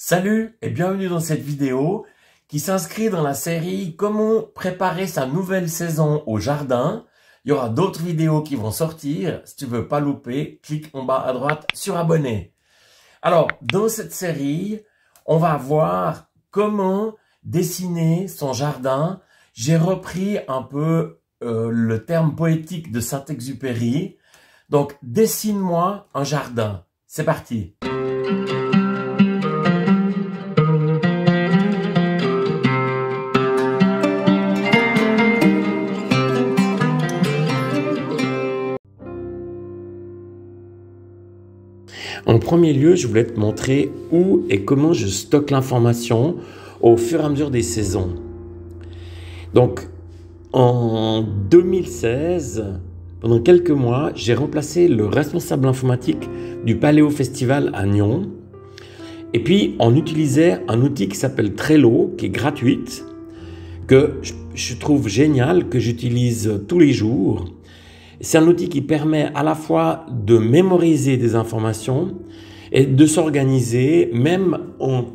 Salut et bienvenue dans cette vidéo qui s'inscrit dans la série Comment préparer sa nouvelle saison au jardin. Il y aura d'autres vidéos qui vont sortir. Si tu veux pas louper, clique en bas à droite sur abonner. Alors, dans cette série, on va voir comment dessiner son jardin. J'ai repris un peu le terme poétique de Saint-Exupéry. Donc, dessine-moi un jardin. C'est parti. En premier lieu, je voulais te montrer où et comment je stocke l'information au fur et à mesure des saisons. Donc, en 2016, pendant quelques mois, j'ai remplacé le responsable informatique du Paléo Festival à Nyon. Et puis, on utilisait un outil qui s'appelle Trello, qui est gratuite, que je trouve génial, que j'utilise tous les jours. C'est un outil qui permet à la fois de mémoriser des informations et de s'organiser, même en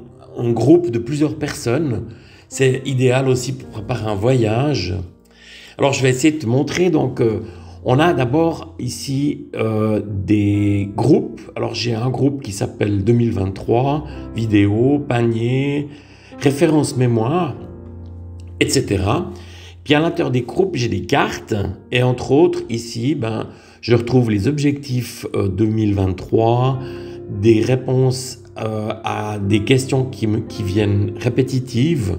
groupe de plusieurs personnes. C'est idéal aussi pour préparer un voyage. Alors, je vais essayer de te montrer. Donc, on a d'abord ici des groupes. Alors, j'ai un groupe qui s'appelle 2023, vidéo, panier, référence mémoire, etc. Puis à l'intérieur des groupes, j'ai des cartes et entre autres, ici, je retrouve les objectifs 2023, des réponses à des questions qui viennent répétitives.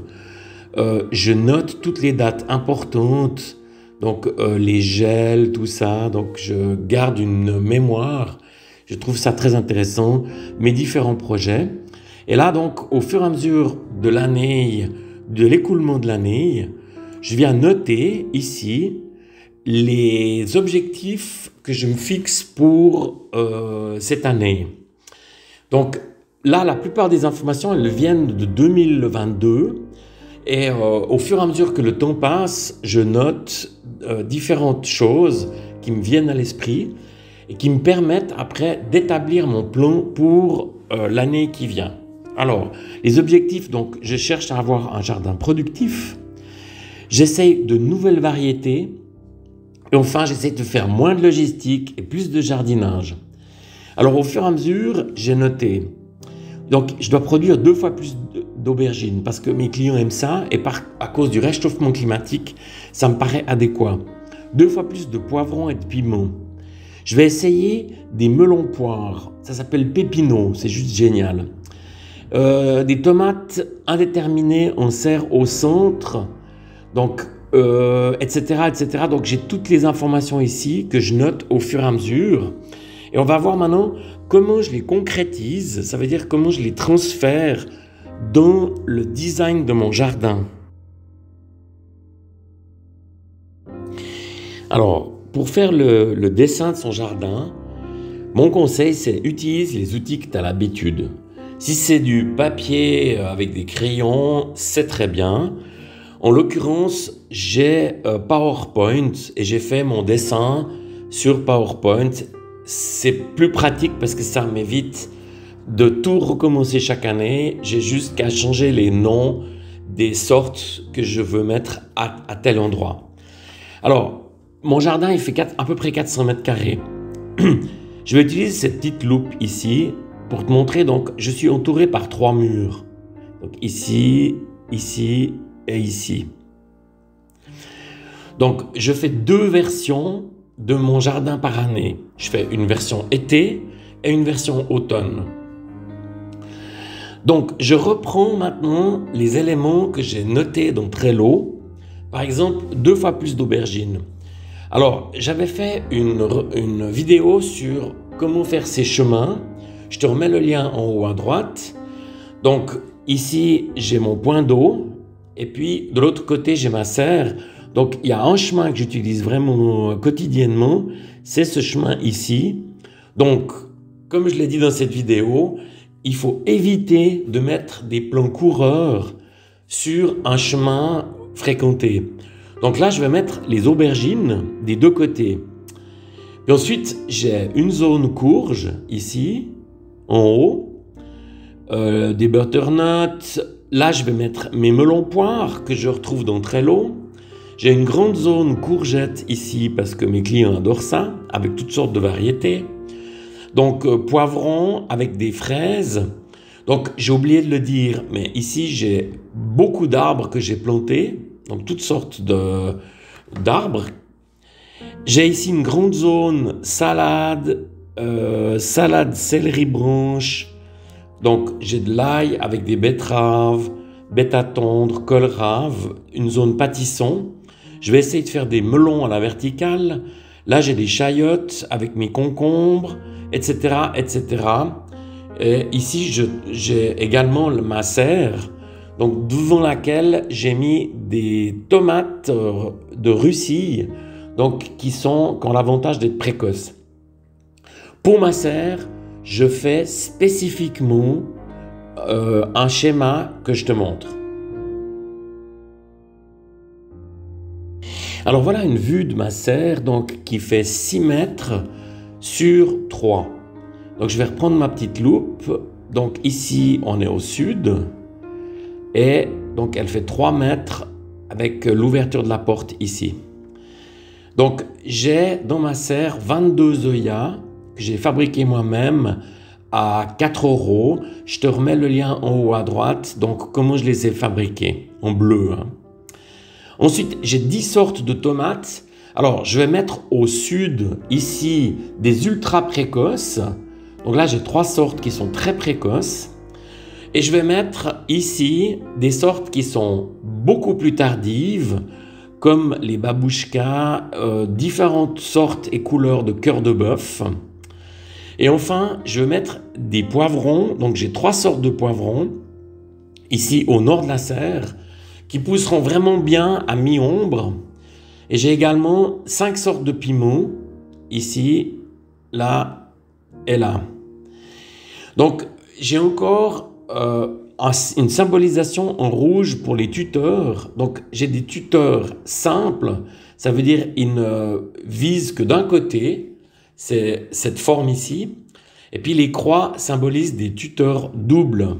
Je note toutes les dates importantes, donc les gels, tout ça. Donc je garde une mémoire. Je trouve ça très intéressant, mes différents projets. Et là, donc, au fur et à mesure de l'année, de l'écoulement de l'année, je viens noter ici les objectifs que je me fixe pour cette année. Donc là, la plupart des informations, elles viennent de 2022. Et au fur et à mesure que le temps passe, je note différentes choses qui me viennent à l'esprit et qui me permettent après d'établir mon plan pour l'année qui vient. Alors, les objectifs, donc je cherche à avoir un jardin productif. J'essaye de nouvelles variétés et enfin j'essaye de faire moins de logistique et plus de jardinage. Alors au fur et à mesure, j'ai noté. Donc je dois produire 2 fois plus d'aubergines parce que mes clients aiment ça et à cause du réchauffement climatique, ça me paraît adéquat. 2 fois plus de poivrons et de piments. Je vais essayer des melons poires, ça s'appelle pépino, c'est juste génial. Des tomates indéterminées en serre au centre. Donc, etc., etc. Donc, j'ai toutes les informations ici que je note au fur et à mesure. Et on va voir maintenant comment je les concrétise, ça veut dire comment je les transfère dans le design de mon jardin. Alors, pour faire le dessin de son jardin, mon conseil, c'est utilise les outils que tu as l'habitude. Si c'est du papier avec des crayons, c'est très bien. En l'occurrence, j'ai PowerPoint et j'ai fait mon dessin sur PowerPoint. C'est plus pratique parce que ça m'évite de tout recommencer chaque année. J'ai juste qu'à changer les noms des sortes que je veux mettre à tel endroit. Alors, mon jardin, il fait à peu près 400 mètres carrés. Je vais utiliser cette petite loupe ici pour te montrer. Donc, je suis entouré par 3 murs. Donc, ici, ici et ici. Donc, je fais 2 versions de mon jardin par année. Je fais une version été et une version automne. Donc, je reprends maintenant les éléments que j'ai notés dans Trello. Par exemple, 2 fois plus d'aubergines. Alors, j'avais fait une vidéo sur comment faire ces chemins. Je te remets le lien en haut à droite. Donc, ici, j'ai mon point d'eau. Et puis, de l'autre côté, j'ai ma serre. Donc, il y a un chemin que j'utilise vraiment quotidiennement. C'est ce chemin ici. Donc, comme je l'ai dit dans cette vidéo, il faut éviter de mettre des plans coureurs sur un chemin fréquenté. Donc là, je vais mettre les aubergines des 2 côtés. Puis ensuite, j'ai une zone courge ici, en haut. des butternuts. Là, je vais mettre mes melons poires que je retrouve dans Trello. J'ai une grande zone courgettes ici parce que mes clients adorent ça, avec toutes sortes de variétés. Donc, poivrons avec des fraises. Donc, j'ai oublié de le dire, mais ici, j'ai beaucoup d'arbres que j'ai plantés. Donc, toutes sortes d'arbres. J'ai ici une grande zone salade, salade céleri branche. Donc, j'ai de l'ail avec des betteraves, bêta tendre, kohlrabi, une zone pâtisson. Je vais essayer de faire des melons à la verticale. Là, j'ai des chayotes avec mes concombres, etc., etc. Et ici, j'ai également ma serre, donc devant laquelle j'ai mis des tomates de Russie, donc qui ont l'avantage d'être précoces. Pour ma serre, je fais spécifiquement un schéma que je te montre. Alors voilà une vue de ma serre donc, qui fait 6 mètres sur 3. Donc je vais reprendre ma petite loupe. Donc ici on est au sud et donc elle fait 3 mètres avec l'ouverture de la porte ici. Donc j'ai dans ma serre 22 œillats que j'ai fabriqués moi-même à 4 €. Je te remets le lien en haut à droite. Donc comment je les ai fabriqués en bleu. Hein. Ensuite j'ai 10 sortes de tomates. Alors je vais mettre au sud ici des ultra précoces. Donc là, j'ai 3 sortes qui sont très précoces. Et je vais mettre ici des sortes qui sont beaucoup plus tardives, comme les babouchkas, différentes sortes et couleurs de cœur de bœuf. Et enfin, je vais mettre des poivrons. Donc j'ai 3 sortes de poivrons, ici au nord de la serre, qui pousseront vraiment bien à mi-ombre. Et j'ai également 5 sortes de piments, ici, là et là. Donc, j'ai encore une symbolisation en rouge pour les tuteurs. Donc, j'ai des tuteurs simples. Ça veut dire qu'ils ne visent que d'un côté. C'est cette forme ici. Et puis, les croix symbolisent des tuteurs doubles.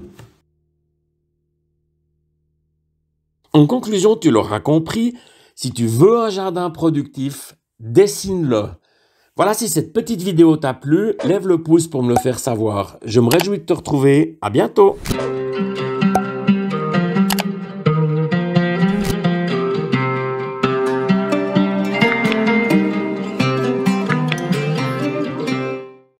En conclusion, tu l'auras compris, si tu veux un jardin productif, dessine-le. Voilà, si cette petite vidéo t'a plu, lève le pouce pour me le faire savoir. Je me réjouis de te retrouver. À bientôt!